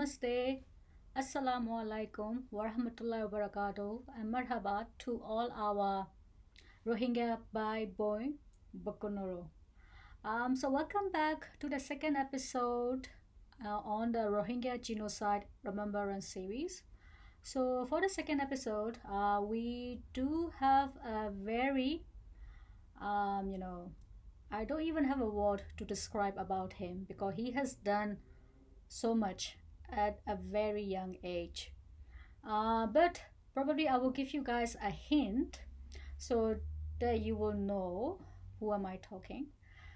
Namaste, Assalamu alaikum, warahmatullahi wabarakatuh, and marhaba to all our Rohingya Bhai Boy Bakunoro. So welcome back to the second episode on the Rohingya Genocide Remembrance series. So for the second episode, we do have a very, um, you know, I don't even have a word to describe about him because he has done so much at a very young age. But probably I will give you guys a hint so that you will know who am I talking.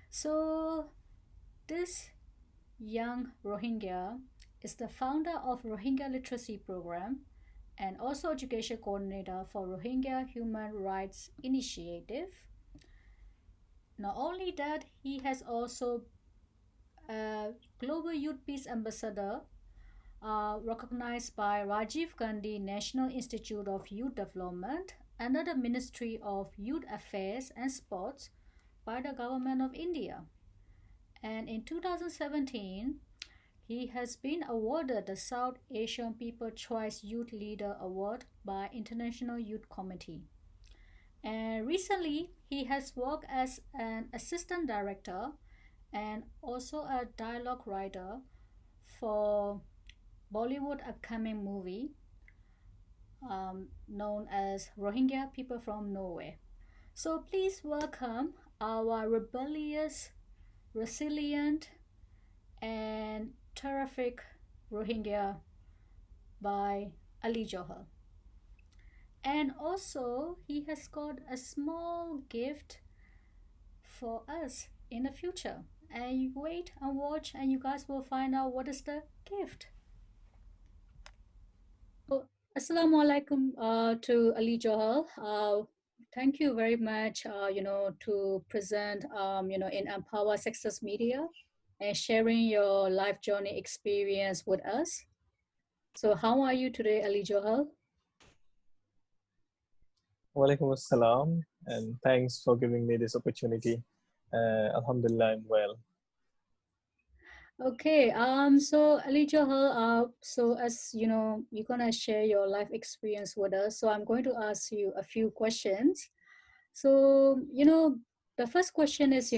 So this young Rohingya is the founder of Rohingya Literacy Program and also education coordinator for Rohingya Human Rights Initiative. Not only that, he has also a Global Youth Peace Ambassador recognized by Rajiv Gandhi National Institute of Youth Development under the Ministry of Youth Affairs and Sports by the Government of India. And in 2017, he has been awarded the South Asian People Choice Youth Leader Award by International Youth Committee. And recently, he has worked as an assistant director and also a dialogue writer for Bollywood upcoming movie known as Rohingya People from Norway. So please welcome our rebellious, resilient, and terrific Rohingya by Ali Johar. And also, he has got a small gift for us in the future. And you wait and watch, and you guys will find out what is the gift. Oh, Assalamu alaikum to Ali Johal. Thank you very much, to present, in Empower Success Media and sharing your life journey experience with us. So how are you today, Ali Johal? Walaikum assalam, and thanks for giving me this opportunity. Alhamdulillah, I'm well. Okay, so Ali Johal, so as you know, you're gonna share your life experience with us. So I'm going to ask you a few questions. So, the first question is,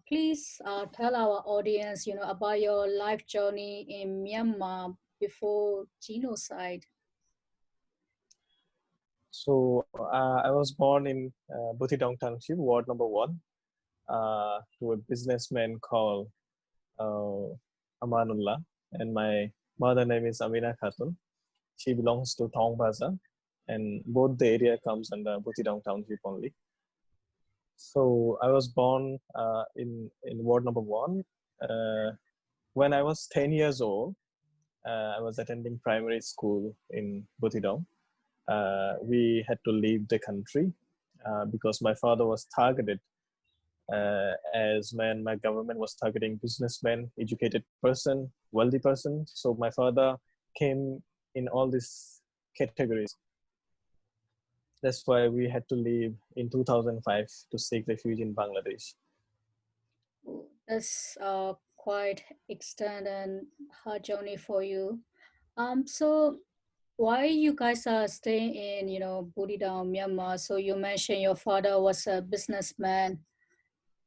please tell our audience, about your life journey in Myanmar before genocide. So I was born in Butidong Township, Ward number 1, to a businessman called uh, Amanullah, and my mother name is Amina Khatun. She belongs to Thong Baza, and both the area comes under Butidong Township only. So I was born in Ward number 1. When I was 10 years old, I was attending primary school in Butidong. We had to leave the country because my father was targeted as my government was targeting businessmen, educated person, wealthy person. So my father came in all these categories. That's why we had to leave in 2005 to seek refuge in Bangladesh. That's quite extended and hard journey for you. So why you guys are staying in, Buridan, Myanmar? So you mentioned your father was a businessman.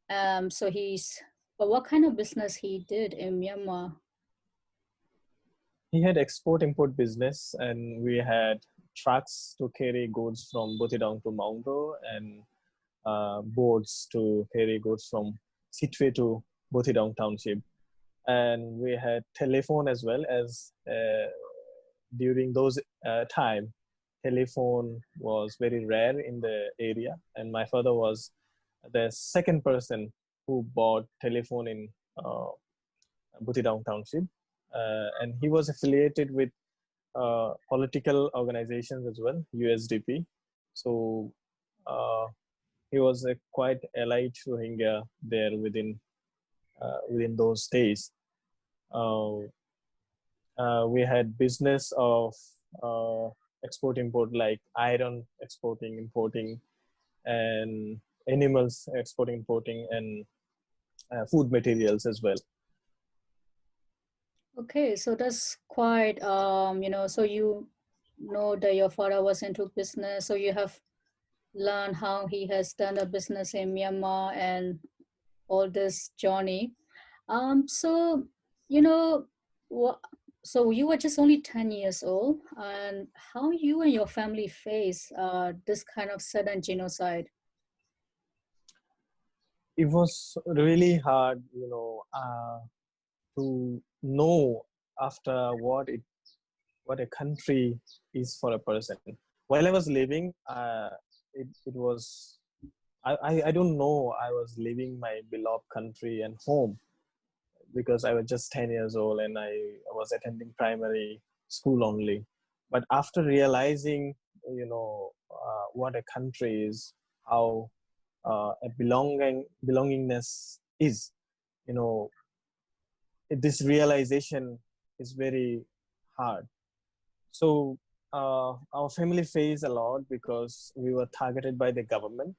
But what kind of business he did in Myanmar? He had export-import business, and we had trucks to carry goods from Botidong to Maungro, and boats to carry goods from Sitwe to Botidong Township. And we had telephone as well, as during those time, telephone was very rare in the area, and my father was the second person who bought telephone in Butidong Township, and he was affiliated with political organizations as well, USDP. So he was a quite elite Rohingya there within those days. We had business of export import, like iron exporting, importing, and animals exporting, importing, and food materials as well. Okay, so that's quite so you know that your father was into business, so you have learned how he has done a business in Myanmar and all this journey. So you know what? So you were just only 10 years old, and how you and your family face this kind of sudden genocide? It was really hard, to know after what a country is for a person. While I was living, it was I don't know, I was leaving my beloved country and home because I was just 10 years old and I was attending primary school only. But after realizing, what a country is, how a belongingness is, you know, this realization is very hard. So our family faced a lot because we were targeted by the government.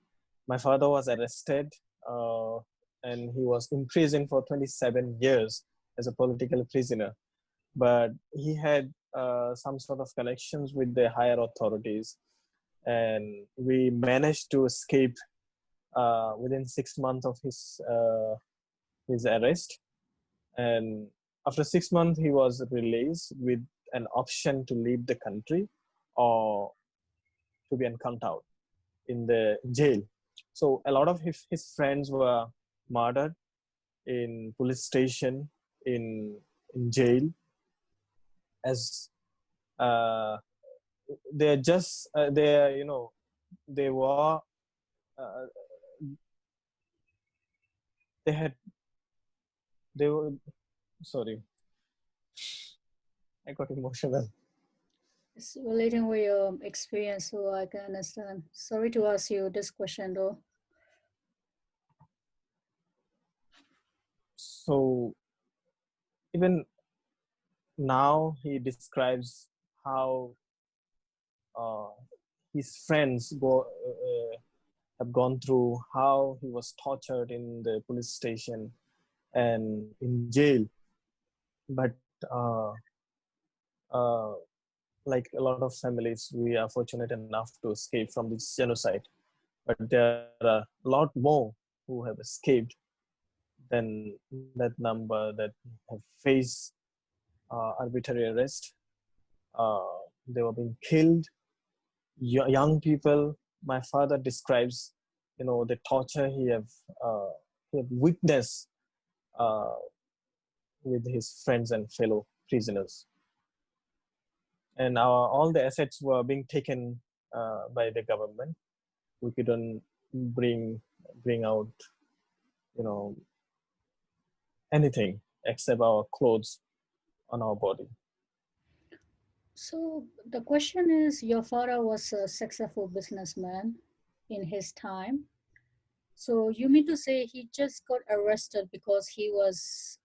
My father was arrested, uh, and he was imprisoned for 27 years as a political prisoner. But he had some sort of connections with the higher authorities, and we managed to escape within 6 months of his arrest. And after 6 months, he was released with an option to leave the country or to be encountered in the jail. So a lot of his friends were murdered in police station, in jail, as uh, they're just they're they were uh, they had they were sorry, I got emotional. It's relating with your experience, so I can understand. Sorry to ask you this question though. So even now he describes how uh, his friends have gone through, how he was tortured in the police station and in jail. But uh, like a lot of families, we are fortunate enough to escape from this genocide. But there are a lot more who have escaped than that number that have faced arbitrary arrest. Uh, they were being killed. Young people. My father describes, the torture he have witnessed uh, with his friends and fellow prisoners, and all the assets were being taken by the government. We couldn't bring out, you know, anything except our clothes on our body. So the question is, your father was a successful businessman in his time. So you mean to say he just got arrested because he was,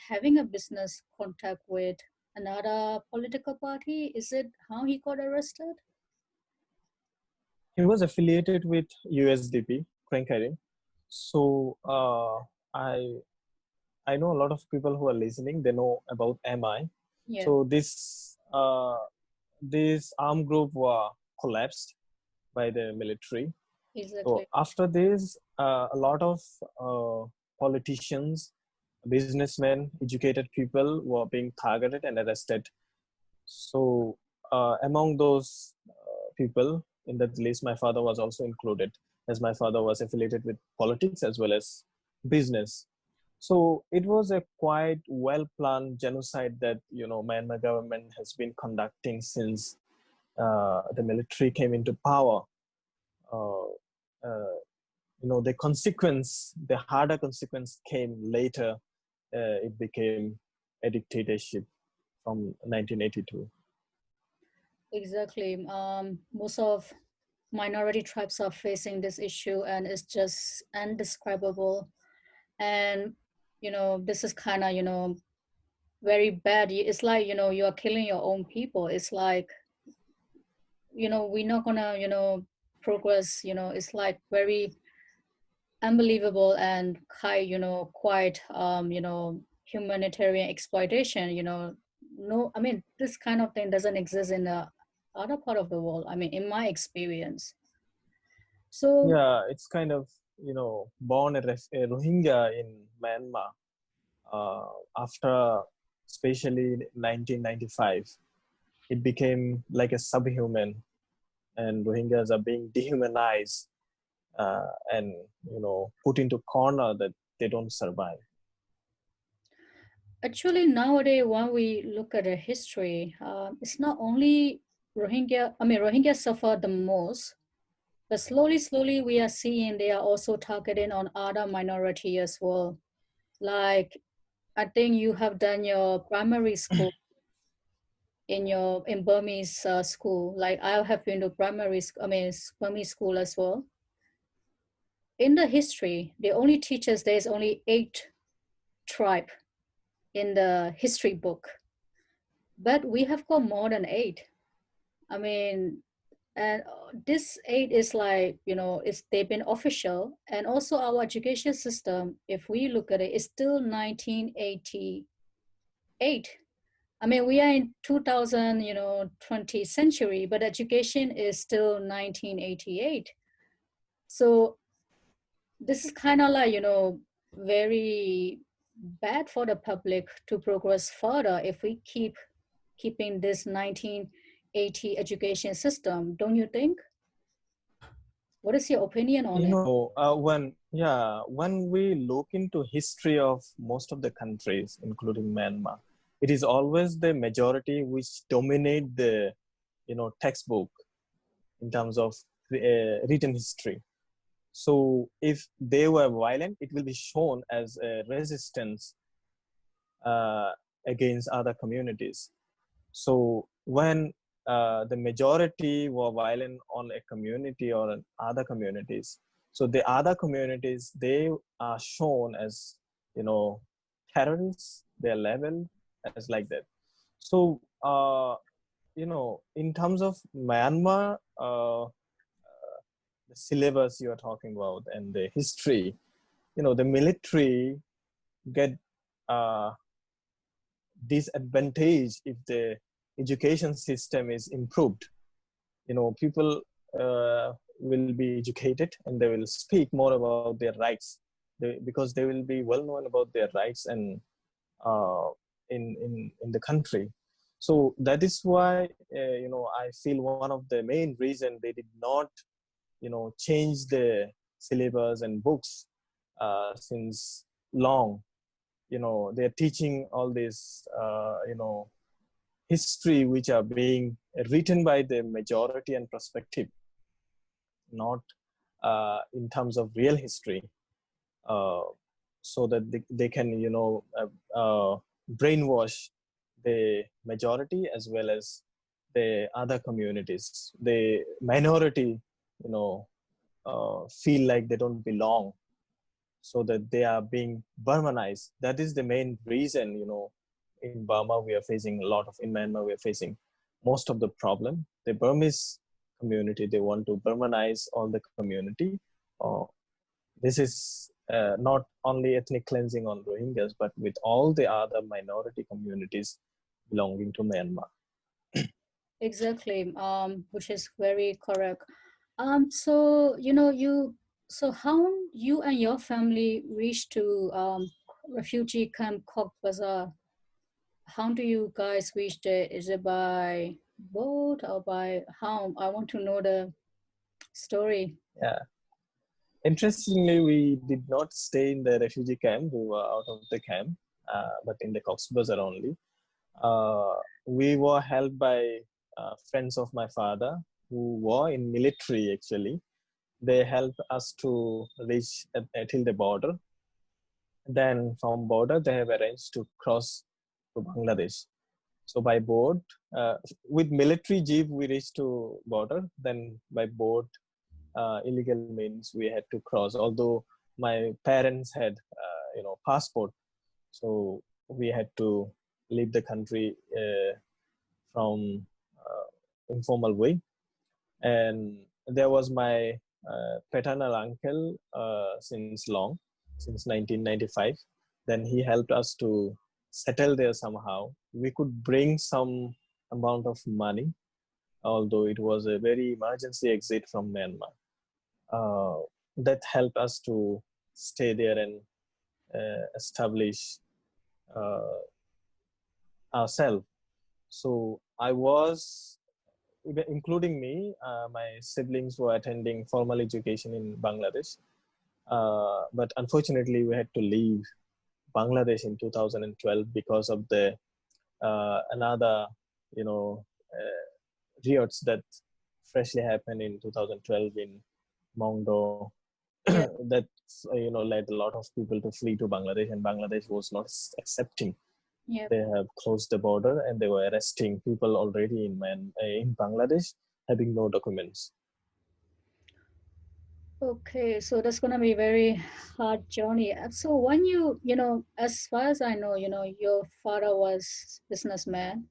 having a business contact with another political party? Is it how he got arrested? He was affiliated with USDP, Krenkarin. So I I know a lot of people who are listening. They know about MI. Yeah, So this armed group were collapsed by the military. So exactly. after this, a lot of uh, politicians, businessmen, educated people were being targeted and arrested. So among those people in that list, my father was also included, as my father was affiliated with politics as well as business. So it was a quite well planned genocide that Myanmar government has been conducting since the military came into power. Uh, uh, the harder consequence came later. It became a dictatorship from 1982. Exactly. Most of minority tribes are facing this issue, and it's just indescribable. And this is kind of very bad. It's like you are killing your own people. It's like we're not gonna progress. It's like very unbelievable and quite humanitarian exploitation, no, I mean, this kind of thing doesn't exist in the other part of the world. I mean, in my experience. So Yeah, it's kind of, born a Rohingya in Myanmar uh, after, especially 1995. It became like a subhuman, and Rohingyas are being dehumanized and, put into corner that they don't survive. actually, nowadays, when we look at the history, it's not only Rohingya, I mean, Rohingya suffer the most, but slowly, slowly, we are seeing they are also targeting on other minority as well. Like, I think you have done your primary school in Burmese school. Like, I have been to Burmese school as well. In the history, they only teach us there's only 8 tribe in the history book, but we have got more than 8. I mean, and this 8 is like, it's they've been official, and also our education system, if we look at it, is still 1988. I mean, we are in 2000, 20th century, but education is still 1988. So this is kind of like, very bad for the public to progress further if we keeping this 1980 education system, don't you think? What is your opinion on it? When we look into history of most of the countries, including Myanmar, it is always the majority which dominate the, textbook in terms of written history. So if they were violent, it will be shown as a resistance uh, against other communities. So when the majority were violent on a community or on other communities, so the other communities, they are shown as, terrorists. They're labeled as like that. So in terms of Myanmar, the syllabus you are talking about and the history, the military get uh, disadvantage if the education system is improved. People will be educated and they will speak more about their rights, because they will be well known about their rights and uh, in the country. So that is why I feel one of the main reason they did not change the syllabus and books since long. They're teaching all this history which are being written by the majority and perspective, not in terms of real history, uh, so that they can brainwash the majority as well as the other communities. The minority, feel like they don't belong, so that they are being Burmanized. That is the main reason, in Burma we are facing a lot of, in Myanmar we are facing most of the problem. The Burmese community, they want to Burmanize all the community. This is not only ethnic cleansing on Rohingyas, but with all the other minority communities belonging to Myanmar. Exactly, which is very correct. So so how you and your family reached to refugee camp Cox's Bazar? How do you guys reach there? Is it by boat or by how? I want to know the story. Yeah. Interestingly, we did not stay in the refugee camp. We were out of the camp, but in the Cox's Bazar only. Uh, we were helped by friends of my father who were in military actually. They helped us to reach till the border. Then from border, they have arranged to cross to Bangladesh. So by boat, with military jeep, we reached to border. Then by boat, illegal means we had to cross. Although my parents had, passport, so we had to leave the country from informal way. And there was my paternal uncle since long, since 1995. Then he helped us to settle there somehow. We could bring some amount of money, although it was a very emergency exit from Myanmar. Uh, that helped us to stay there and establish uh, ourselves. So I was, including me, my siblings were attending formal education in Bangladesh. But unfortunately, we had to leave Bangladesh in 2012 because of the another, you know, riots that freshly happened in 2012 in Mongdo. Yep. That led a lot of people to flee to Bangladesh, and Bangladesh was not accepting. Yep. They have closed the border, and they were arresting people already in Bangladesh having no documents. Okay, so that's gonna be very hard journey. So when as far as I know, your father was businessman,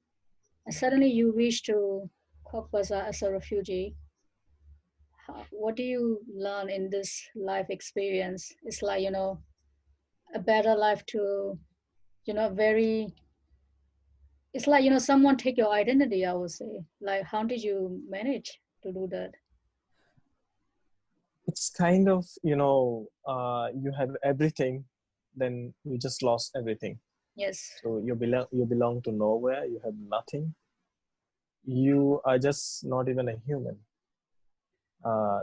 and suddenly you reach to Cox's Bazar as a refugee. What do you learn in this life experience? It's like, a better life to, very, it's like, someone take your identity, I would say. Like, how did you manage to do that? It's kind of, you have everything, then you just lost everything. Yes. So you belong to nowhere. You have nothing. You are just not even a human.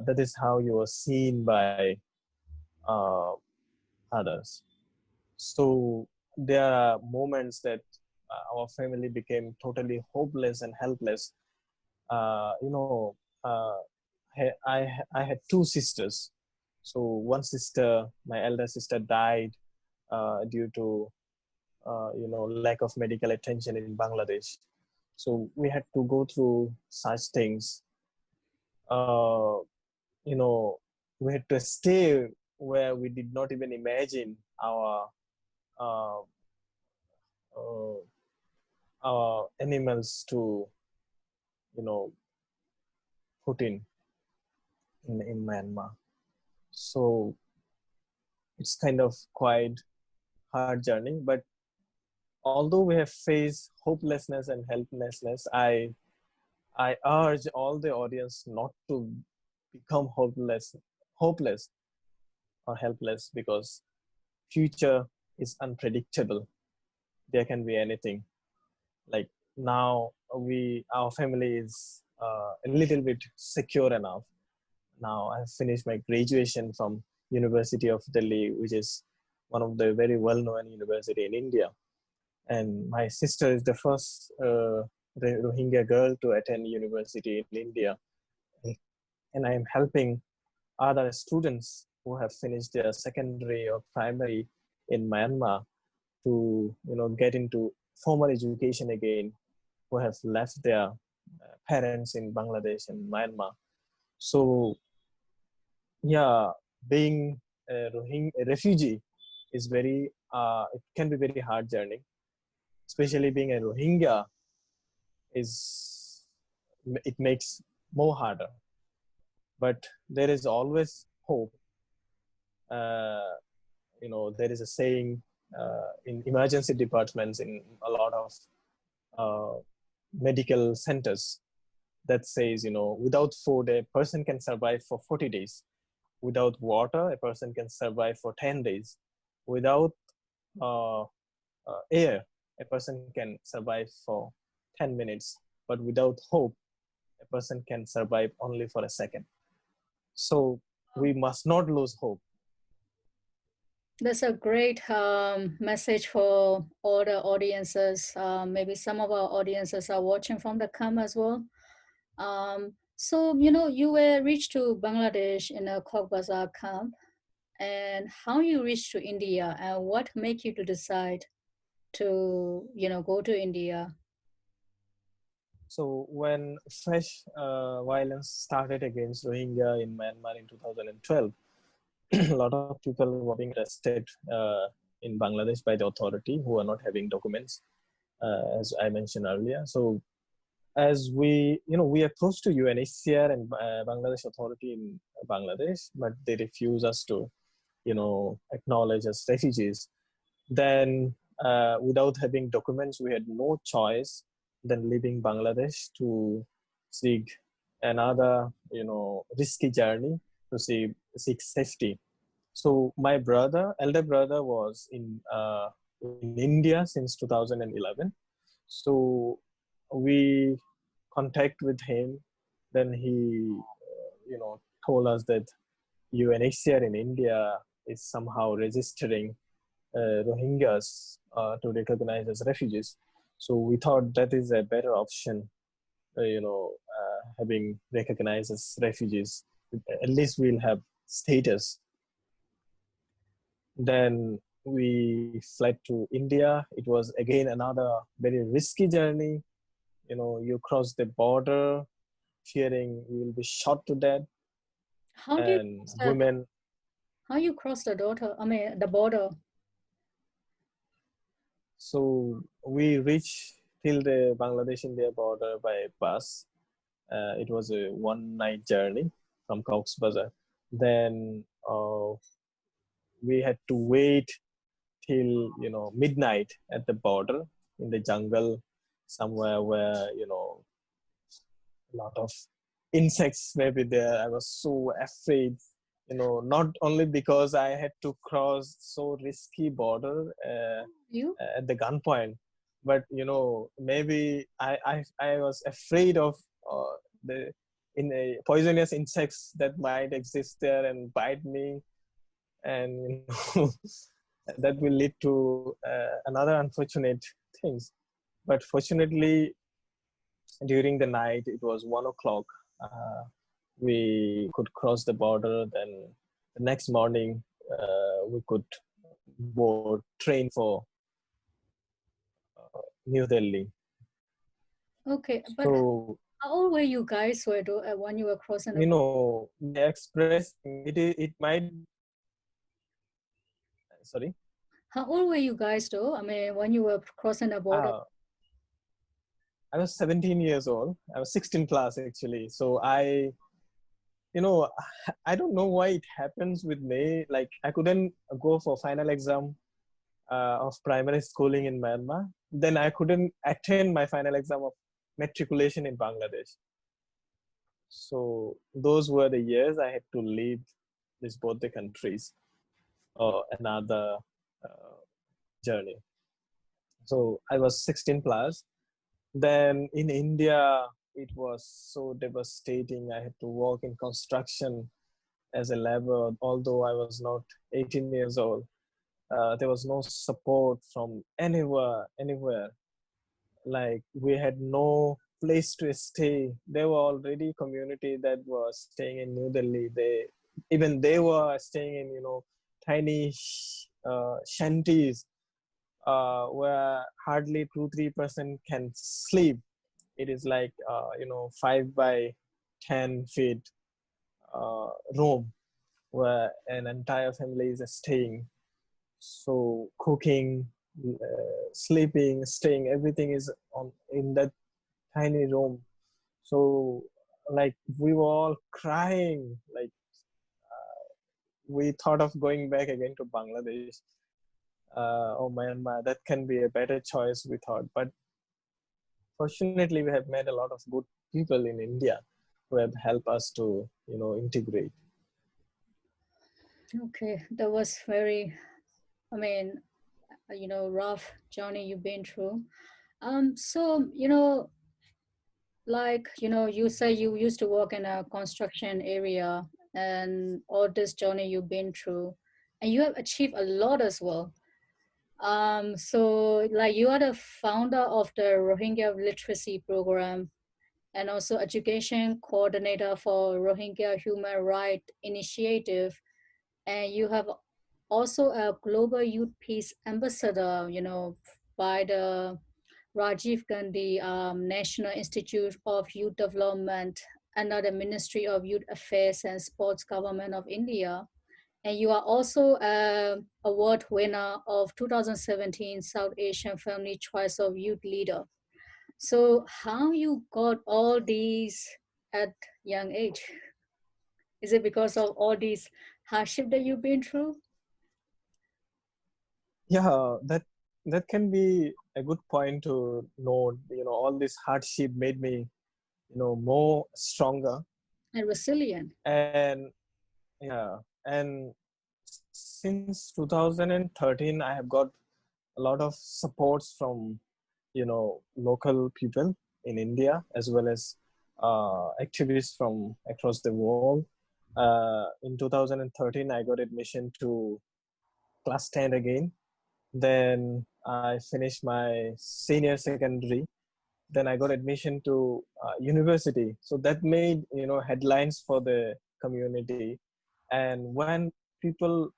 That is how you are seen by uh, others. So there are moments that our family became totally hopeless and helpless. Uh, you know, uh, I had two sisters. So one sister, my elder sister, died due to lack of medical attention in Bangladesh. So we had to go through such things. Uh, you know, we had to stay where we did not even imagine uh, uh, our animals to put in Myanmar. So it's kind of quite hard journey. But although we have faced hopelessness and helplessness, I urge all the audience not to become hopeless or helpless, because future is unpredictable. There can be anything. Like now, our family is a little bit secure enough. Now I've finished my graduation from University of Delhi, which is one of the very well-known university in India. And my sister is the first Rohingya girl to attend university in India. And I am helping other students who have finished their secondary or primary in Myanmar to get into formal education again, who have left their parents in Bangladesh and Myanmar. So yeah, being a refugee is it can be very hard journey, especially being a Rohingya is it makes more harder. But there is always hope. uh, there is a saying in emergency departments in a lot of uh, medical centers that says, without food a person can survive for 40 days, without water a person can survive for 10 days, without uh, air a person can survive for 10 minutes, but without hope a person can survive only for a second. So we must not lose hope. That's a great message for all the audiences. Maybe some of our audiences are watching from the camp as well. So, you were reached to Bangladesh in a Cox's Bazar camp, and how you reached to India, and what made you to decide to, go to India? So when fresh violence started against Rohingya in Myanmar in 2012, a lot of people were being arrested in Bangladesh by the authority who are not having documents, as I mentioned earlier. So as we approached to UNHCR and Bangladesh authority in Bangladesh, but they refuse us to, acknowledge as refugees. Then without having documents, we had no choice than leaving Bangladesh to seek another, risky journey to seek safety. So my elder brother, was in India since 2011. So we contact with him. Then he, told us that UNHCR in India is somehow registering Rohingyas to recognize as refugees. So we thought that is a better option, having recognized as refugees. At least we'll have status. Then we fled to India. It was again another very risky journey. You cross the border, fearing you will be shot to death, How do you and cross that? women. How you cross the daughter? I mean, the border. So we reached till the Bangladesh-India border by bus. It was a one-night journey from Cox's Bazar. Then we had to wait till midnight at the border in the jungle, somewhere where a lot of insects may be there. I was so afraid, not only because I had to cross so risky border You? at the gunpoint, but maybe I was afraid of the in a poisonous insects that might exist there and bite me, and that will lead to another unfortunate things. But fortunately, during the night, it was 1 o'clock. We could cross the border. Then the next morning, we could board train for New Delhi. Okay, but So how old were you guys when you were crossing the border? the express it might. Sorry. How old were you guys though? I mean, when you were crossing the border? Uh, I was 17 years old. I was 16 plus actually. So you know, I don't know why it happens with me. Like I couldn't go for final exam of primary schooling in Myanmar. Then I couldn't attend my final exam of matriculation in Bangladesh. So those were the years I had to leave these both the countries or another journey. So I was 16 plus. Then in India, it was so devastating. I had to work in construction as a laborer, although I was not 18 years old. There was no support from anywhere. Like we had no place to stay. There were already community that was staying in New Delhi. They were staying in tiny shanties where hardly 2-3% can sleep. It is like 5 by 10 feet room where an entire family is staying. So cooking, sleeping, staying, everything is on in that tiny room. So like we were all crying. Like we thought of going back again to Bangladesh or Myanmar. That can be a better choice, we thought. But fortunately, we have met a lot of good people in India who have helped us to integrate. Okay, that was very, I mean, rough journey you've been through. So, like, you say you used to work in a construction area and all this journey you've been through, and you have achieved a lot as well. So like you are the founder of the Rohingya literacy program and also education coordinator for Rohingya Human Rights Initiative, and you have also a global youth peace ambassador, by the Rajiv Gandhi National Institute of Youth Development under the Ministry of Youth Affairs and Sports Government of India. And you are also a award winner of 2017 South Asian Family Choice of Youth Leader. So how you got all these at young age? Is it because of all these hardship that you've been through? Yeah, that that can be a good point to note. All this hardship made me, more stronger. And resilient. And yeah, and since 2013, I have got a lot of supports from, local people in India, as well as activists from across the world. In 2013, I got admission to class 10 again. Then I finished my senior secondary. Then I got admission to university. So that made, headlines for the community. And when people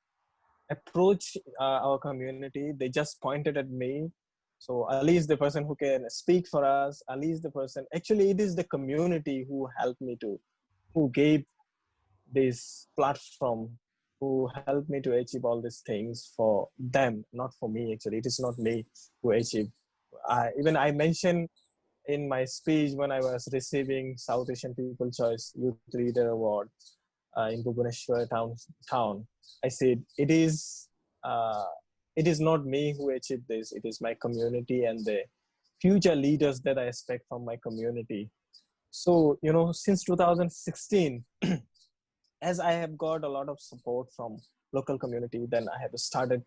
approach our community, they just pointed at me. So Ali is the person who can speak for us. Ali is the person. Actually, it is the community who helped me to, who gave this platform, who helped me to achieve all these things for them, not for me. Actually, it is not me who achieved. Even I mentioned in my speech when I was receiving South Asian People Choice Youth Leader Award in Bhubaneswar town, I said uh, it is not me who achieved this. It is my community and the future leaders that I expect from my community. So since 2016, as I have got a lot of support from local community, then I have started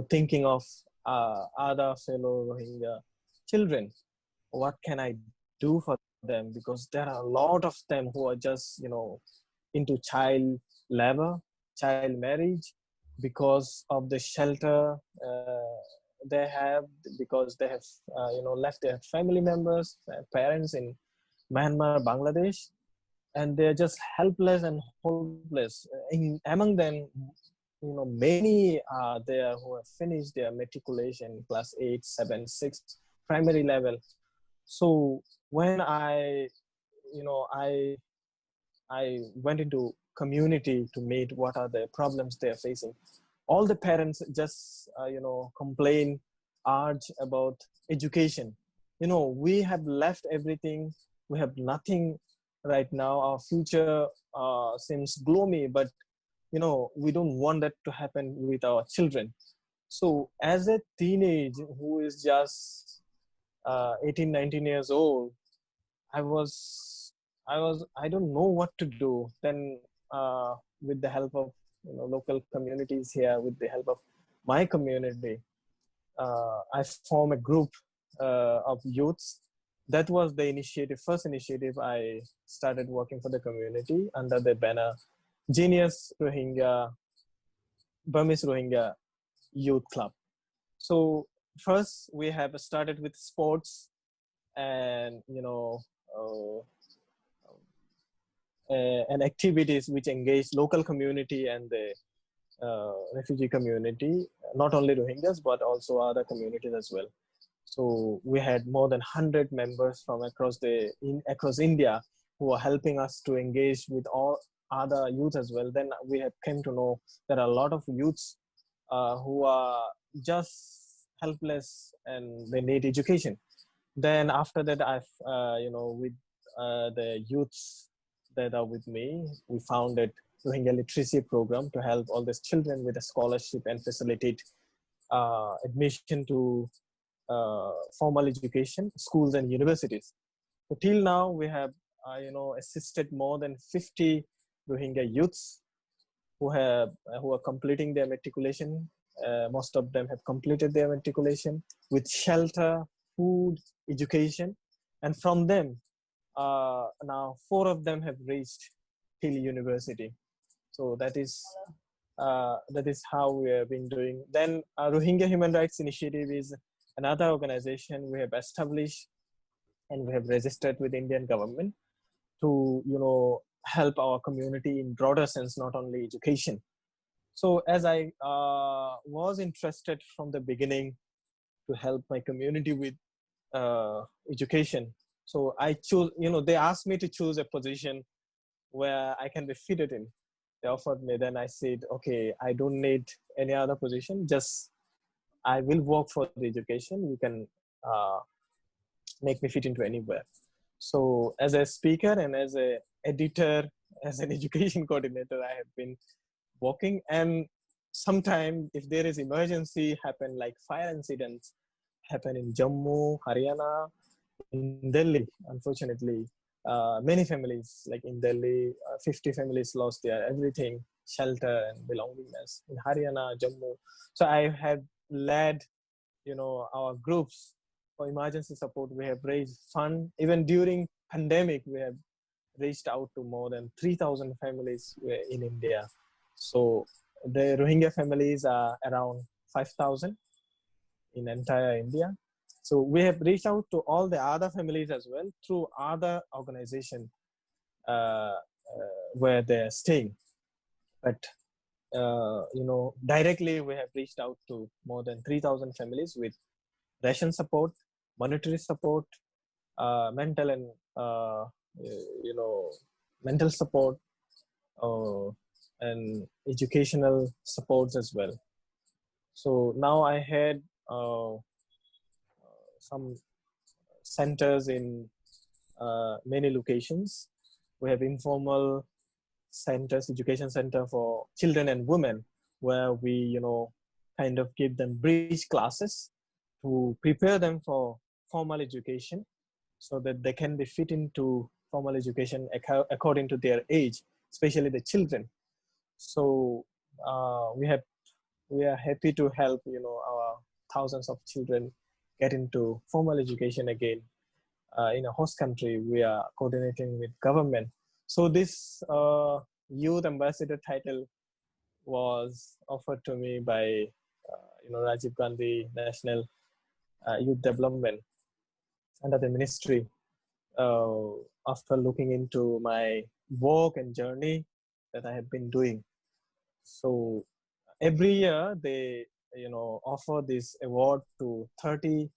thinking of other fellow Rohingya children. What can I do for them? Because there are a lot of them who are just into child labor, child marriage, because of the shelter they have, because they have left their family members, parents in Myanmar, Bangladesh, and they're just helpless and hopeless. Among them, many are there who have finished their matriculation class 8, 7, 6 primary level. So when I went into community to meet what are the problems they're facing, all the parents just complain, urge about education. We have left everything, we have nothing right now. Our future seems gloomy, but we don't want that to happen with our children. So as a teenage who is just 18, 19 years old, I was, I don't know what to do. Then, with the help of local communities here, with the help of my community, I formed a group of youths. That was the initiative, first initiative. I started working for the community under the banner Genius Rohingya, Burmese Rohingya Youth Club. So first we have started with sports and and activities which engage local community and the refugee community, not only Rohingyas but also other communities as well. So we had more than 100 members from across India who are helping us to engage with all other youth as well. Then we have came to know there are a lot of youths who are just helpless and they need education. Then after that, I've with the youths that are with me, we founded Rohingya Literacy Program to help all these children with a scholarship and facilitate admission to formal education, schools and universities. So till now, we have assisted more than 50 Rohingya youths who are completing their matriculation. Most of them have completed their matriculation with shelter, food, education, and from them, now 4 of them have reached till university. So that is how we have been doing. Then Rohingya Human Rights Initiative is another organization we have established and we have registered with Indian government to help our community in broader sense, not only education. So as I was interested from the beginning to help my community with education, so I chose, they asked me to choose a position where I can be fitted in. They offered me, then I said, okay, I don't need any other position, just I will work for the education. You can make me fit into anywhere. So as a speaker and as a editor, as an education coordinator, I have been working. And sometimes if there is emergency happen, like fire incidents happen in Jammu, Haryana, in Delhi, unfortunately, many families, like in Delhi, 50 families lost their everything, shelter and belongingness. In Haryana, Jammu, so I have led, our groups for emergency support. We have raised fund. Even during pandemic, we have reached out to more than 3,000 families in India. So the Rohingya families are around 5,000 in entire India. So we have reached out to all the other families as well through other organization where they're staying. But directly we have reached out to more than 3,000 families with ration support, monetary support, mental and you know mental support, uh, and educational supports as well. So now I had some centers in many locations. We have informal centers, education center for children and women, where we, kind of give them bridge classes to prepare them for formal education, so that they can be fit into formal education according to their age, especially the children. So we are happy to help, our thousands of children get into formal education again. In a host country, we are coordinating with government. So this youth ambassador title was offered to me by Rajiv Gandhi National Youth Development under the ministry, uh, after looking into my work and journey that I have been doing. So every year they offer this award to 30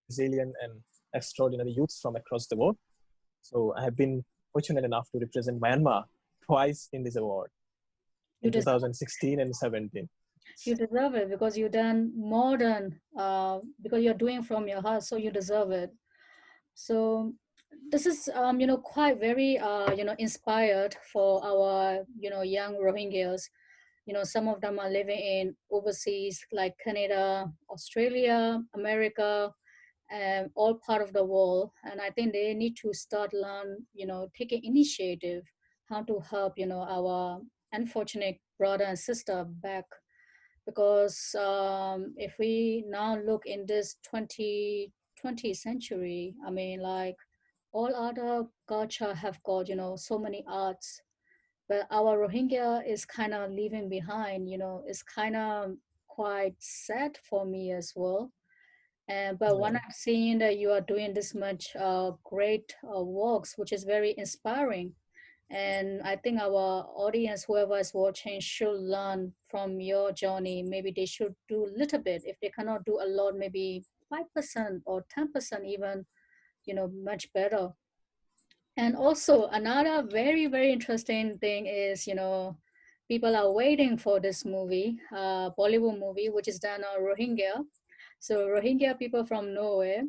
resilient and extraordinary youths from across the world. So I have been fortunate enough to represent Myanmar twice in this award, in You deserve 2016 and 17. you deserve it because you done more than because you're doing from your heart, so you deserve it. So this is quite very inspired for our young Rohingyas. Some of them are living in overseas like Canada, Australia, America, and all part of the world. And I think they need to start learn, taking initiative how to help, our unfortunate brother and sister back. Because if we now look in this 20th century, I mean, like all other culture have got, so many arts, but our Rohingya is kind of leaving behind, it's kind of quite sad for me as well. But when Yeah. I'm seeing that you are doing this much great works, which is very inspiring, and I think our audience, whoever is watching, should learn from your journey. Maybe they should do a little bit. If they cannot do a lot, maybe 5% or 10% even, much better. And also another very, very interesting thing is, people are waiting for this movie, Bollywood movie, which is done on Rohingya. So Rohingya people from Norway.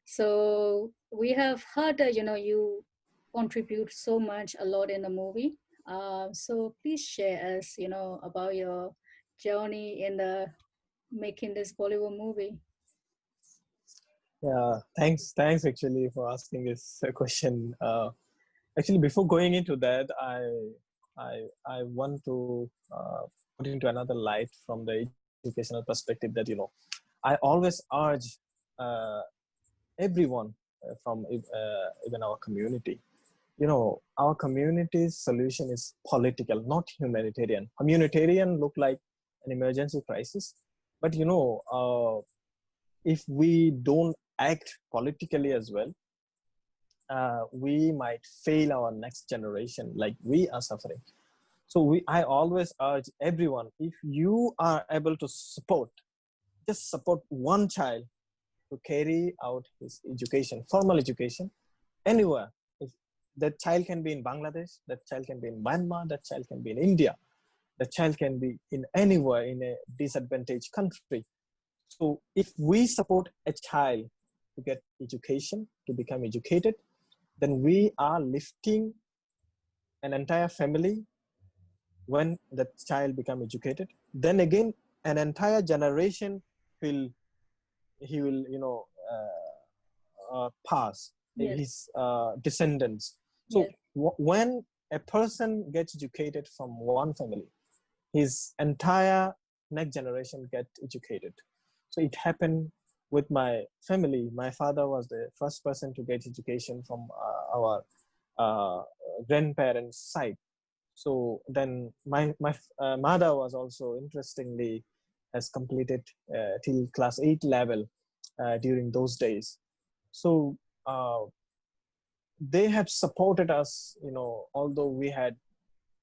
So we have heard that, you contribute so much, a lot in the movie. So please share us, about your journey in the making this Bollywood movie. Yeah, thanks actually for asking this question. Actually, before going into that, I want to put into another light from the educational perspective that I always urge uh, everyone from even our community. Our community's solution is political, not humanitarian. Humanitarian look like an emergency crisis, but if we don't act politically as well, we might fail our next generation, like we are suffering. So I always urge everyone, if you are able to support, just support one child to carry out his education, formal education, anywhere. If that child can be in Bangladesh, that child can be in Myanmar, that child can be in India, that child can be in anywhere in a disadvantaged country. So if we support a child to get education, to become educated, then we are lifting an entire family when the child become educated. Then again, an entire generation will he will pass Yes. his descendants. So Yes. when a person gets educated from one family, his entire next generation get educated. So it happened with my family. My father was the first person to get education from our uh, grandparents' side. So then my mother was also interestingly has completed till class 8 level during those days. So uh, they have supported us, although we had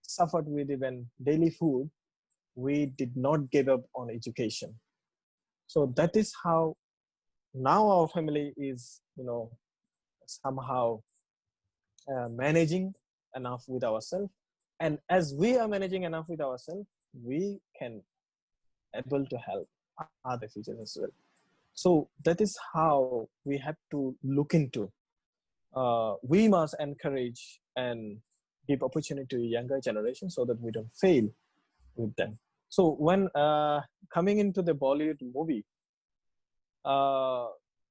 suffered with even daily food, we did not give up on education. So that is how now our family is, somehow managing enough with ourselves. And as we are managing enough with ourselves, we can able to help other features as well. So that is how we have to look into. We must encourage and give opportunity to younger generation so that we don't fail with them. So when coming into the Bollywood movie, uh,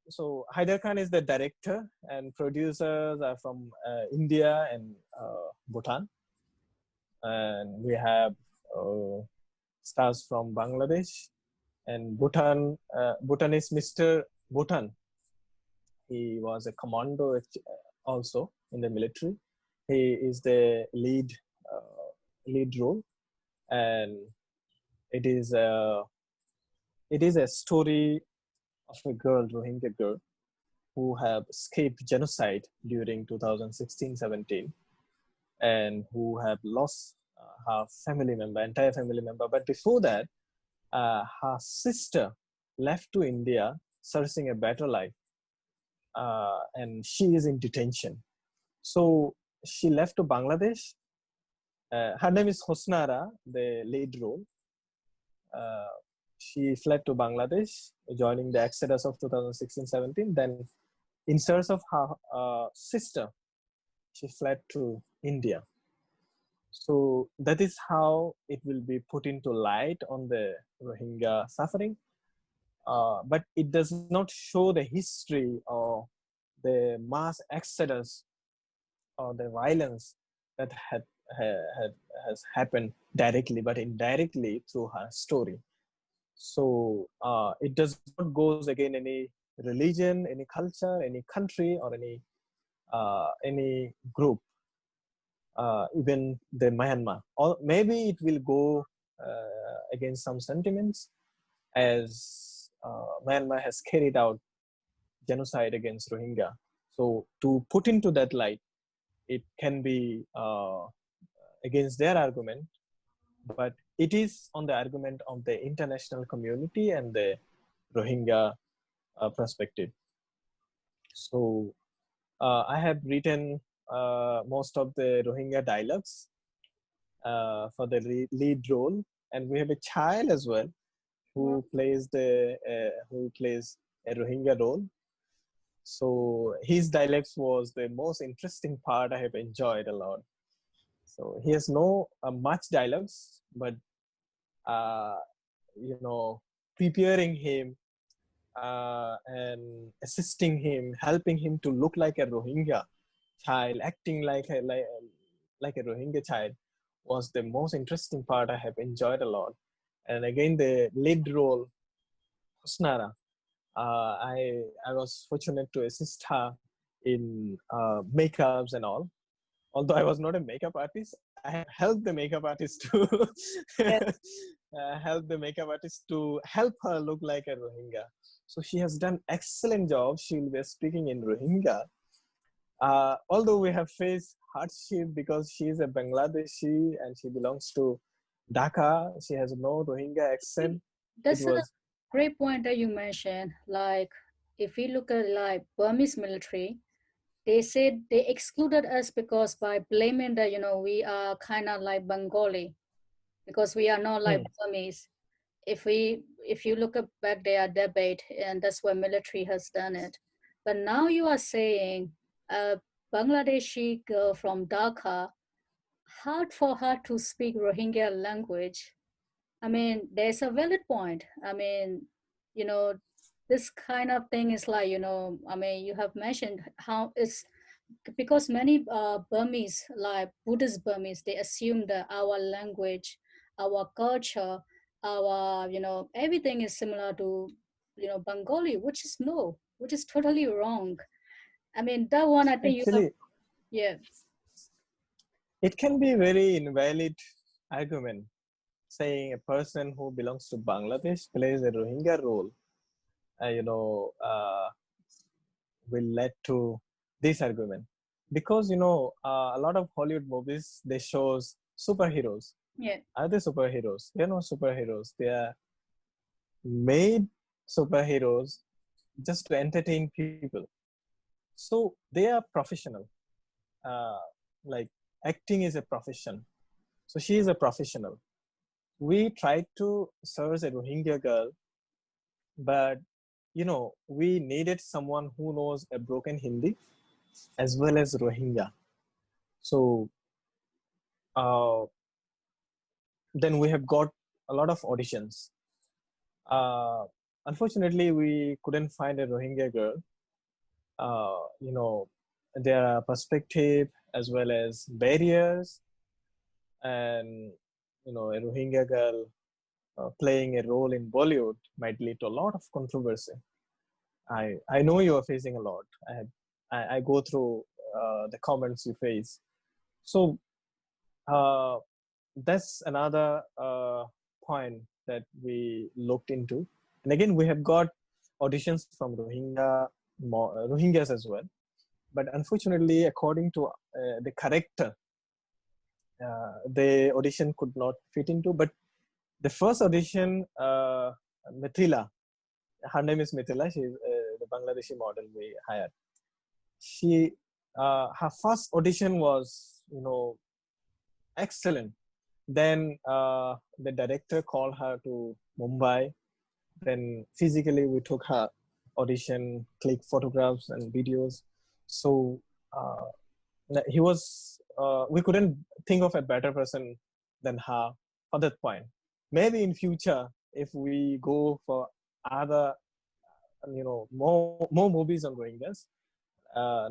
so Haider Khan is the director and producers are from India and Bhutan, and we have uh, stars from Bangladesh and Bhutan. Bhutan is Mr. Bhutan. He was a commando also in the military. He is the lead role, and it is a story of a girl, Rohingya girl, who have escaped genocide during 2016-17 and who have lost her family member, entire family member. But before that, her sister left to India searching a better life, and she is in detention. So she left to Bangladesh. Her name is Hosnara, the lead role. Uh, she fled to Bangladesh, joining the exodus of 2016-17. Then, in search of her sister, she fled to India. So that is how it will be put into light on the Rohingya suffering. But it does not show the history or the mass exodus or the violence that had has happened directly, but indirectly through her story. So it does not goes again any religion, any culture, any country, or any group, even the Myanmar. Or maybe it will go against some sentiments, as Myanmar has carried out genocide against Rohingya. So to put into that light, it can be against their argument, but it is on the argument of the international community and the Rohingya perspective. So I have written most of the Rohingya dialogues for the lead role, and we have a child as well Wow. who plays a Rohingya role. So his dialects was the most interesting part. I have enjoyed a lot. So he has no much dialogues, but uh, you know, preparing him and assisting him, helping him to look like a Rohingya child, acting like a Rohingya child was the most interesting part. I have enjoyed a lot. And again, the lead role, Husnara, I was fortunate to assist her in makeups and all. Although I was not a makeup artist, I have helped the makeup artist to Yes. help the makeup artist to help her look like a Rohingya. So she has done excellent job. She will be speaking in Rohingya. Although we have faced hardship because she is a Bangladeshi and she belongs to Dhaka, she has no Rohingya accent. It That's a was great point that you mentioned. Like, if we look at like Burmese military, they said they excluded us because by blaming that, we are kind of like Bengali because we are not like hmm, Burmese. If you look at back their debate, and that's where military has done it. But now you are saying a Bangladeshi girl from Dhaka hard for her to speak Rohingya language. I mean, there's a valid point. I mean, you know, this kind of thing is like, I mean, you have mentioned how it's because many Burmese, like Buddhist Burmese, they assume that our language, our culture, our, everything is similar to, Bengali, which is no, which is totally wrong. I mean, that one, I think you have, Actually, yeah, it can be very invalid argument saying a person who belongs to Bangladesh plays a Rohingya role, will lead to this argument because a lot of Hollywood movies they shows superheroes. yeah, Are they superheroes? They're not superheroes. They are made superheroes just to entertain people. So they are professional. Uh, like acting is a profession. So she is a professional. We tried to search a Rohingya girl, but we needed someone who knows a broken Hindi as well as Rohingya. So uh, then we have got a lot of auditions. Uh, Unfortunately, we couldn't find a Rohingya girl. There are perspective as well as barriers, and a Rohingya girl playing a role in Bollywood might lead to a lot of controversy. I know you are facing a lot. I go through the comments you face. So uh, that's another point that we looked into. And again, we have got auditions from Rohingyas as well. But unfortunately, according to the character, the audition could not fit into. But the first audition, Mithila, her name is Mithila. She's the Bangladeshi model we hired. She, her first audition was, excellent. Then the director called her to Mumbai. Then physically we took her audition, click photographs and videos. So he was. We couldn't think of a better person than her for that point. Maybe in future, if we go for other, more movies on Rohingyas,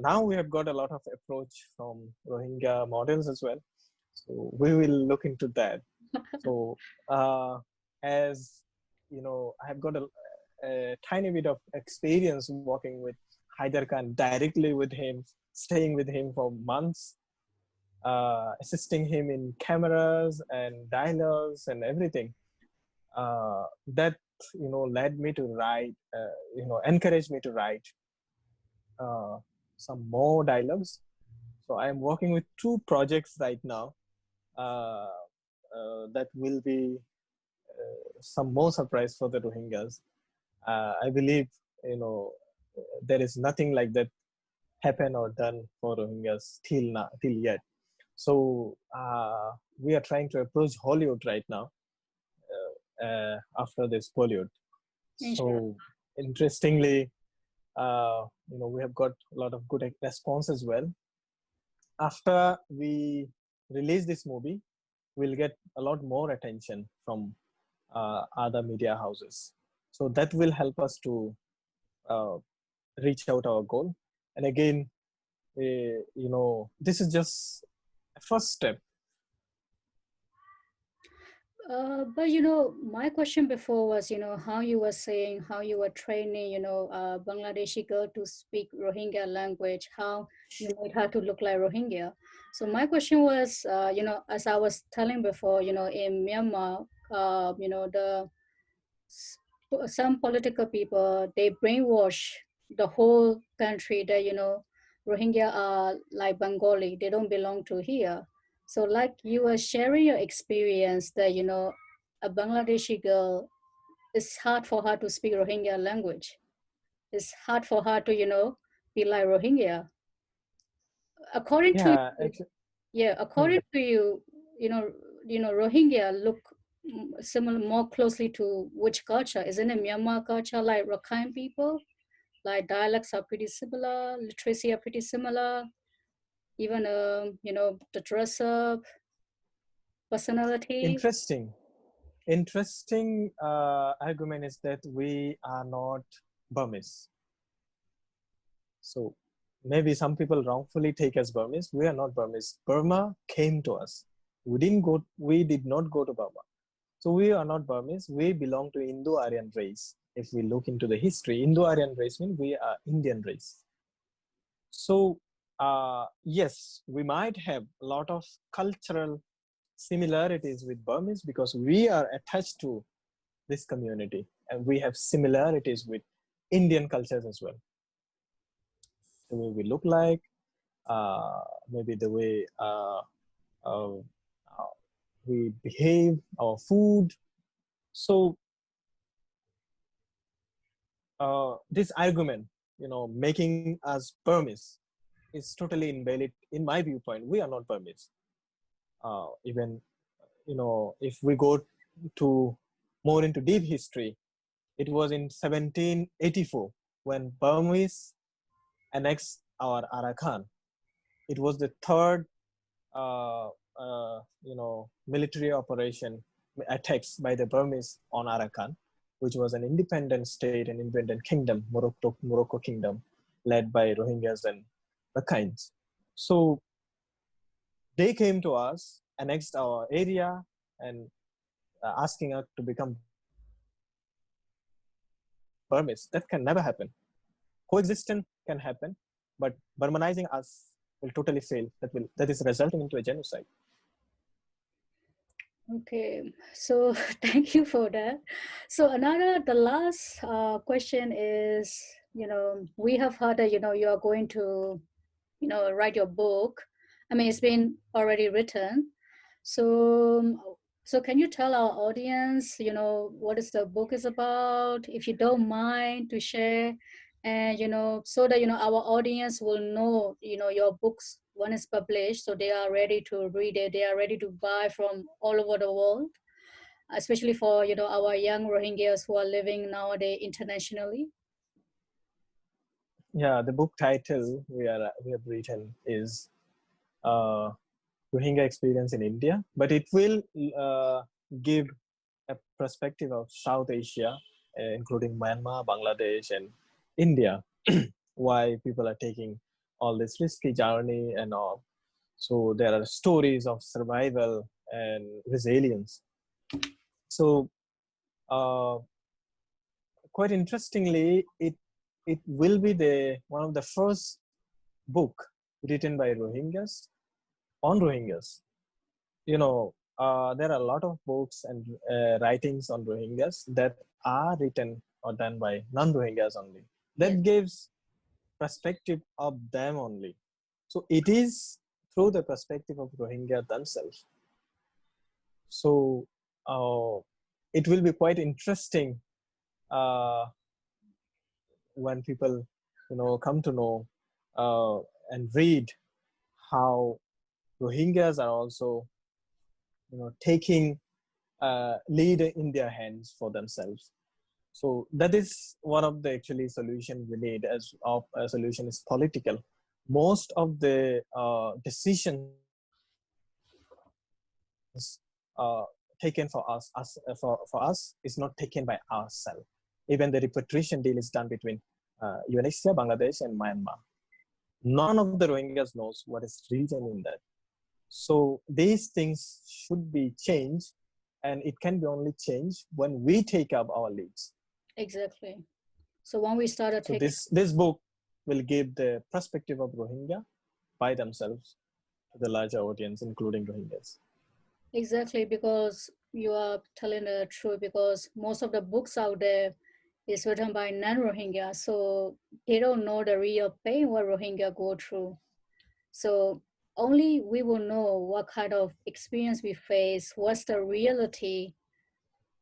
now we have got a lot of approach from Rohingya models as well. So we will look into that. So as I have got a tiny bit of experience working with Haider Khan directly with him, staying with him for months, assisting him in cameras and dialogues and everything. That led me to write, encouraged me to write uh, some more dialogues. So I am working with two projects right now uh, that will be some more surprise for the Rohingyas. I believe there is nothing like that happen or done for Rohingyas till yet. So we are trying to approach Hollywood right now after this Bollywood. inshallah. So interestingly, we have got a lot of good response as well. After we release this movie, we'll get a lot more attention from other media houses. So that will help us to uh, reach out our goal. And again, this is just a first step. But my question before was, how you were saying how you were training, Bangladeshi girl to speak Rohingya language, how you made her to look like Rohingya. So my question was, as I was telling before, in Myanmar, the some political people they brainwash the whole country that Rohingya are like Bengali, they don't belong to here. So like you were sharing your experience that a Bangladeshi girl, it's hard for her to speak Rohingya language. It's hard for her to be like Rohingya. According to Yeah, you, actually, yeah, hmm. according to you, Rohingya look similar more closely to which culture? Isn't it Myanmar culture like Rakhine people? Like dialects are pretty similar, literacy are pretty similar, even the dress up. personality. Interesting. Interesting argument is that we are not Burmese. So maybe some people wrongfully take us Burmese. We are not Burmese. Burma came to us. We didn't go. We did not go to Burma. So we are not Burmese. We belong to Indo-Aryan race. If we look into the history, Indo-Aryan race means we are Indian race. So yes, we might have a lot of cultural similarities with Burmese because we are attached to this community and we have similarities with Indian cultures as well. The way we look like, maybe the way uh, we behave, our food. So this argument, making us Burmese is totally invalid in my viewpoint. We are not Burmese. Even if we go to more into deep history, it was in 1784 when Burmese annexed our Arakan. It was the third, military operation attacks by the Burmese on Arakan, which was an independent state, an independent kingdom, Morocco kingdom, led by Rohingyas and Rakhines. So they came to us, annexed our area, and asking us to become Burmese. That can never happen. Coexistence can happen, but Burmanizing us will totally fail. That is resulting into a genocide. Okay, so thank you for that. So the last question is, we have heard that, you are going to, write your book. I mean, it's been already written. So, so can you tell our audience, what is the book is about, if you don't mind to share, and so that our audience will know, your books when it's published, so they are ready to read it, they are ready to buy from all over the world, especially for our young Rohingyas who are living nowadays internationally. Yeah, the book title we have written is uh, Rohingya experience in India, but it will give a perspective of South Asia, including Myanmar, Bangladesh, and India. Why people are taking all this risky journey and all. So there are stories of survival and resilience. So uh, quite interestingly, it will be the one of the first book written by Rohingyas on Rohingyas. There are a lot of books and writings on Rohingyas that are written or done by non-Rohingyas only. Yes, That gives perspective of them only. So it is through the perspective of Rohingya themselves. So uh, it will be quite interesting uh, when people, come to know and read how Rohingyas are also, taking lead in their hands for themselves. So that is one of the actually solution we need. As of a solution is political. Most of the decisions taken for us is not taken by ourselves. Even the repatriation deal is done between UNHCR, Bangladesh, and Myanmar. None of the Rohingyas knows what is reason in that. So these things should be changed, and it can be only changed when we take up our leads. exactly. So when we started So taking, this book will give the perspective of Rohingya by themselves to the larger audience, including Rohingyas. exactly, because you are telling the truth, because most of the books out there is written by non-Rohingya, so they don't know the real pain what Rohingya go through. So only we will know what kind of experience we face, what's the reality,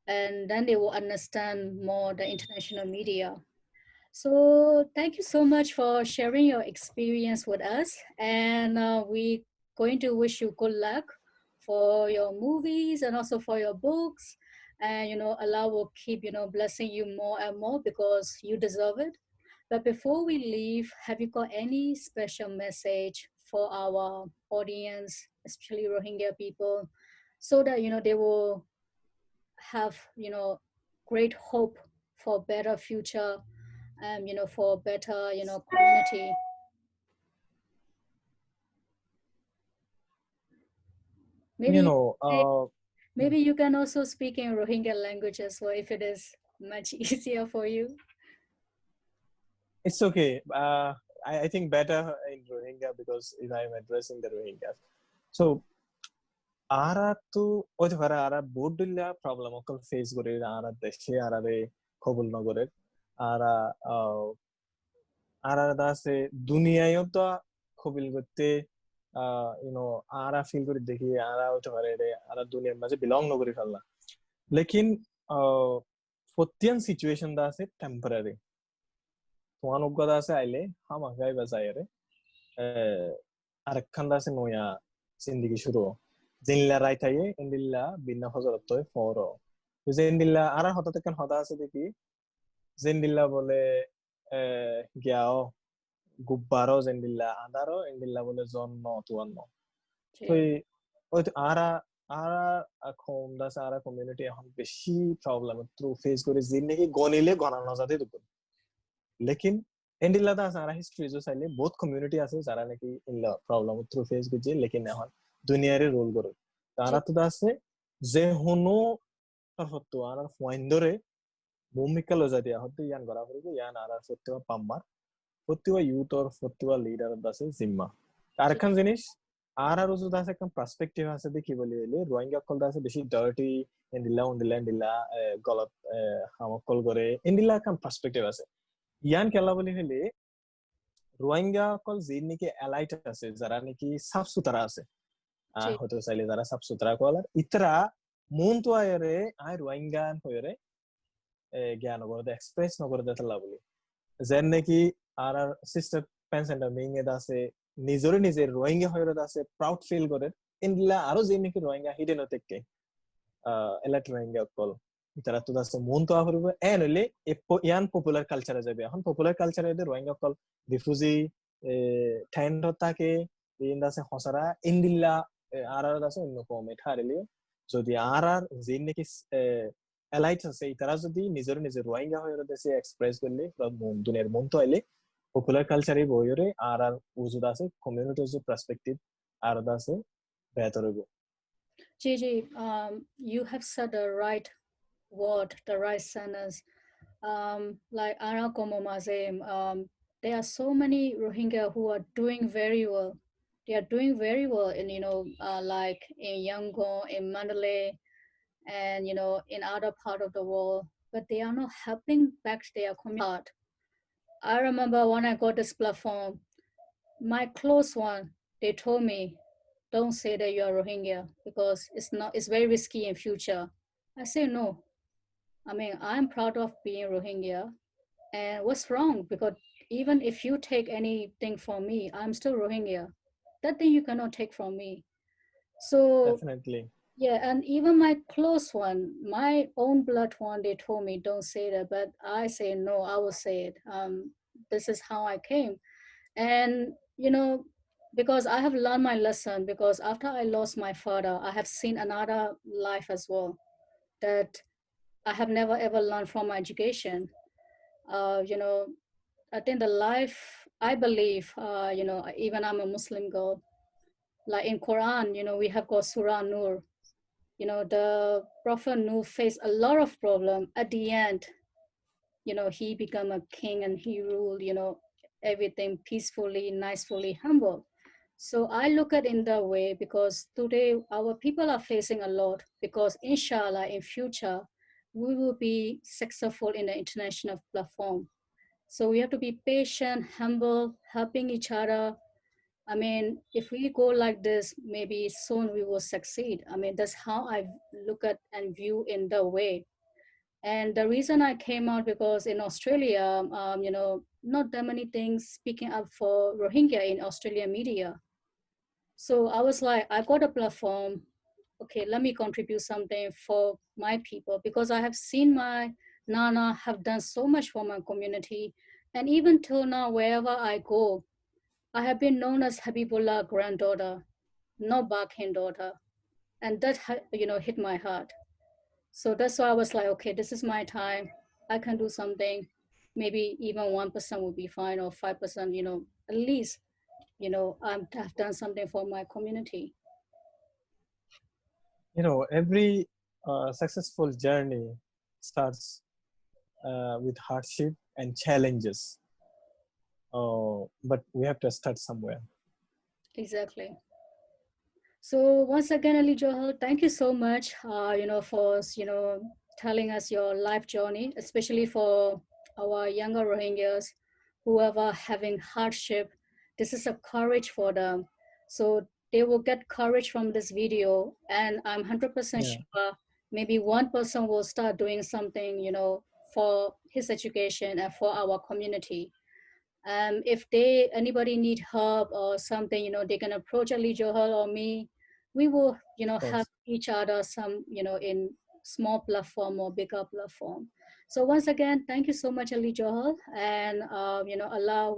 and then they will understand more the international media. So thank you so much for sharing your experience with us, and we going to wish you good luck for your movies and also for your books. And Allah will keep blessing you more and more because you deserve it. But before we leave, have you got any special message for our audience, especially Rohingya people? so that they will have great hope for better future, for better community. You Maybe know, maybe you can also speak in Rohingya language as well if it is much easier for you. it's okay. I think better in Rohingya because I'm addressing the Rohingyas. So, ara tu oje fara ara bodulla problem okol face gore ara deshe ara re kobul nogore ara ara dase duniyayo to kobil gotte ara feel করে দেখি ara হতে পারে রে ara দুনিয়ার মাঝে belong নগরি ফেললা লেকিন ফতিয়ান situation দা আছে temporary তোমার অজ্ঞতা আছে আইলে হামাগাই বাজায় রে আরেকখান দা আছে নয়া জিন্দিগি শুরু জিল্লা রাইতাইয়ে ইন্দিল্লা বিনা হজরত ফর জিন্দিল্লা আর হঠাৎ কেন হদা আছে দেখি জিন্দিল্লা বলে গিয়াও গুব্বারও জিন্দিল্লা আদারও ইন্দিল্লা বলে জন্ম তুয়ান্ন তো Sí, ওই আরা আরা এখন দাস আরা কমিউনিটি এখন বেশি প্রবলেম থ্রু ফেস করে জিন্দেগি গনিলে গণানো যাতে দুপুর লেকিন এন্ডিল্লা দাস আরা হিস্ট্রি जो চাইলে বহুত কমিউনিটি আছে যারা নাকি ইল্লা প্রবলেম থ্রু ফেস করছে লেকিন এখন দুনিয়ারে রোল করে তারা sí, তো আছে যে হনো সত্য আর ফয়েন্দরে ভূমিকা লজা দিয়া হতে ইয়ান করা পড়বে ইয়ান আর সত্য পাম্মার প্রতিটা ইউথ আর প্রতিটা লিডার আছে জিম্মা sí, আরেকখান জিনিস আর যদি আছে একটা পার্সপেক্টিভ আছে দেখি বলি হইলে রোহিঙ্গা কল আছে বেশি ডার্টি ইন্ডিলা গলত হামকল করে ইন্ডিলা একটা পার্সপেক্টিভ আছে ইয়ান কেলা বলি হইলে রোহিঙ্গা কল যে নাকি এলাইট আছে যারা নাকি সাফ সুতরা আছে sí, হতে চাইলে যারা সাফ সুতরা কল আর ইতরা মন তো আয়রে আয় রোহিঙ্গা হয়ে জ্ঞান নগরতে এক্সপ্রেস নগরতে তালা বলি যেন নাকি আর আর সিস্টার পেনসেন্টার মেইন এদা আছে নিজরে নিজের রোহিঙ্গা হয়ে আছে প্রাউড ফিল করে ইনলা আরো যে নাকি রোহিঙ্গা হিডেন হতে এলাট রোহিঙ্গা কল তারা তো আছে মন তো আহরিব এন হইলে ইয়ান পপুলার কালচারে যাবে এখন পপুলার কালচারে রোহিঙ্গা কল রিফিউজি ঠাইন তাকে ইন আছে হসারা ইন্দিল্লা আর আর আছে অন্য কম এটা হারিলে যদি আর আর যে নাকি এলাইট আছে তারা যদি নিজের নিজের রোহিঙ্গা হয়ে দেশে এক্সপ্রেস করলে দুনিয়ার মন তো আইলে পপুলার কালচারে বইরে আর আর উজুদ আছে কমিউনিটি যে পার্সপেক্টিভ আর আছে বেহতর হইব Gigi, you have said the right word, the right sentence. Like Ara Como Mazem, there are so many Rohingya who are doing very well. They are doing very well in, like in Yangon, in Mandalay, and, in other part of the world. But they are not helping back their community. I remember when I got this platform, my close one, they told me, don't say that you are Rohingya because it's very risky in future. I say no. I mean, I'm proud of being Rohingya. And what's wrong? Because even if you take anything from me, I'm still Rohingya. That thing you cannot take from me. So definitely yeah, and even my close one, my own blood one, they told me don't say that, but I say no, I will say it. This is how I came. And because I have learned my lesson, because after I lost my father, I have seen another life as well that I have never ever learned from my education. You know, I think the life I believe, even I'm a Muslim girl, like in Quran, we have got Surah Nur. The Prophet Nuh faced a lot of problem. At the end, he became a king and he ruled, everything peacefully, nicely, humble. So I look at in that way because today our people are facing a lot because inshallah in future we will be successful in the international platform. So we have to be patient, humble, helping each other. I mean, if we go like this, maybe soon we will succeed. I mean, that's how I look at and view in the way. And the reason I came out because in Australia, not that many things speaking up for Rohingya in Australian media. So I was like, I got a platform. Okay, let me contribute something for my people because I have seen my Nana have done so much for my community. And even till now, wherever I go, I have been known as Habibullah granddaughter, not Bakhin daughter. and that hit my heart. So that's why I was like, okay, this is my time. I can do something. Maybe even 1% would be fine, or 5%. At least I've done something for my community. Every successful journey starts with hardship and challenges. But we have to start somewhere. Exactly. So once again, Ali Johal, thank you so much, for telling us your life journey, especially for our younger Rohingyas, whoever having hardship. This is a courage for them, so they will get courage from this video, and I'm 100% Yeah, sure maybe one person will start doing something, for his education and for our community. If anybody need help or something, they can approach Ali Johal or me. We will, of help course. each other some, in small platform or bigger platform. So once again, thank you so much, Ali Johal, and Allah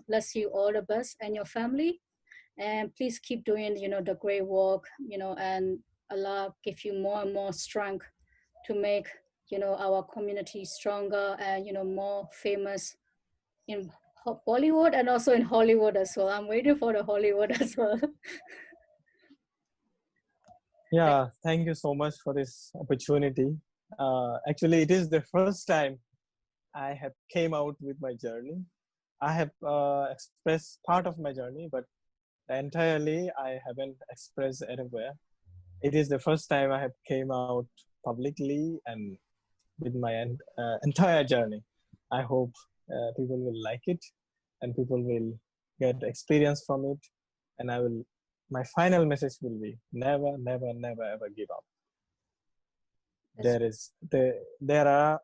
bless you all the best and your family, and please keep doing, the great work, and Allah give you more and more strength to make, our community stronger and more famous in Bollywood and also in Hollywood as well. I'm waiting for the Hollywood as well. Yeah, thank you so much for this opportunity. Actually, it is the first time I have came out with my journey. I have expressed part of my journey, but entirely I haven't expressed anywhere. It is the first time I have came out publicly and with my entire journey. I hope people will like it and people will get experience from it. And my final message will be never, never, never, ever give up. That's There are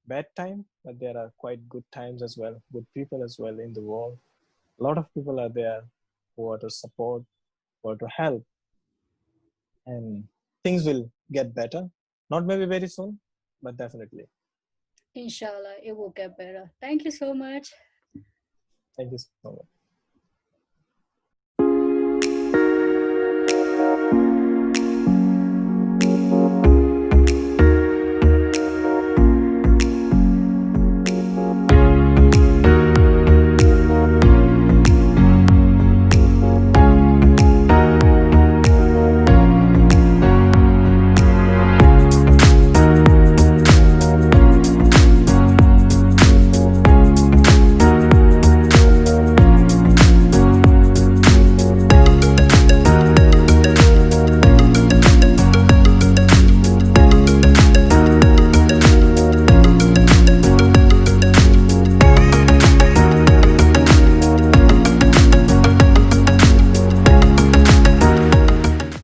bad time, but there are quite good times as well, good people as well in the world. A lot of people are there who are to support, who are to help, and things will get better. Not maybe very soon, but definitely. inshallah, it will get better. Thank you so much. Thank you so much.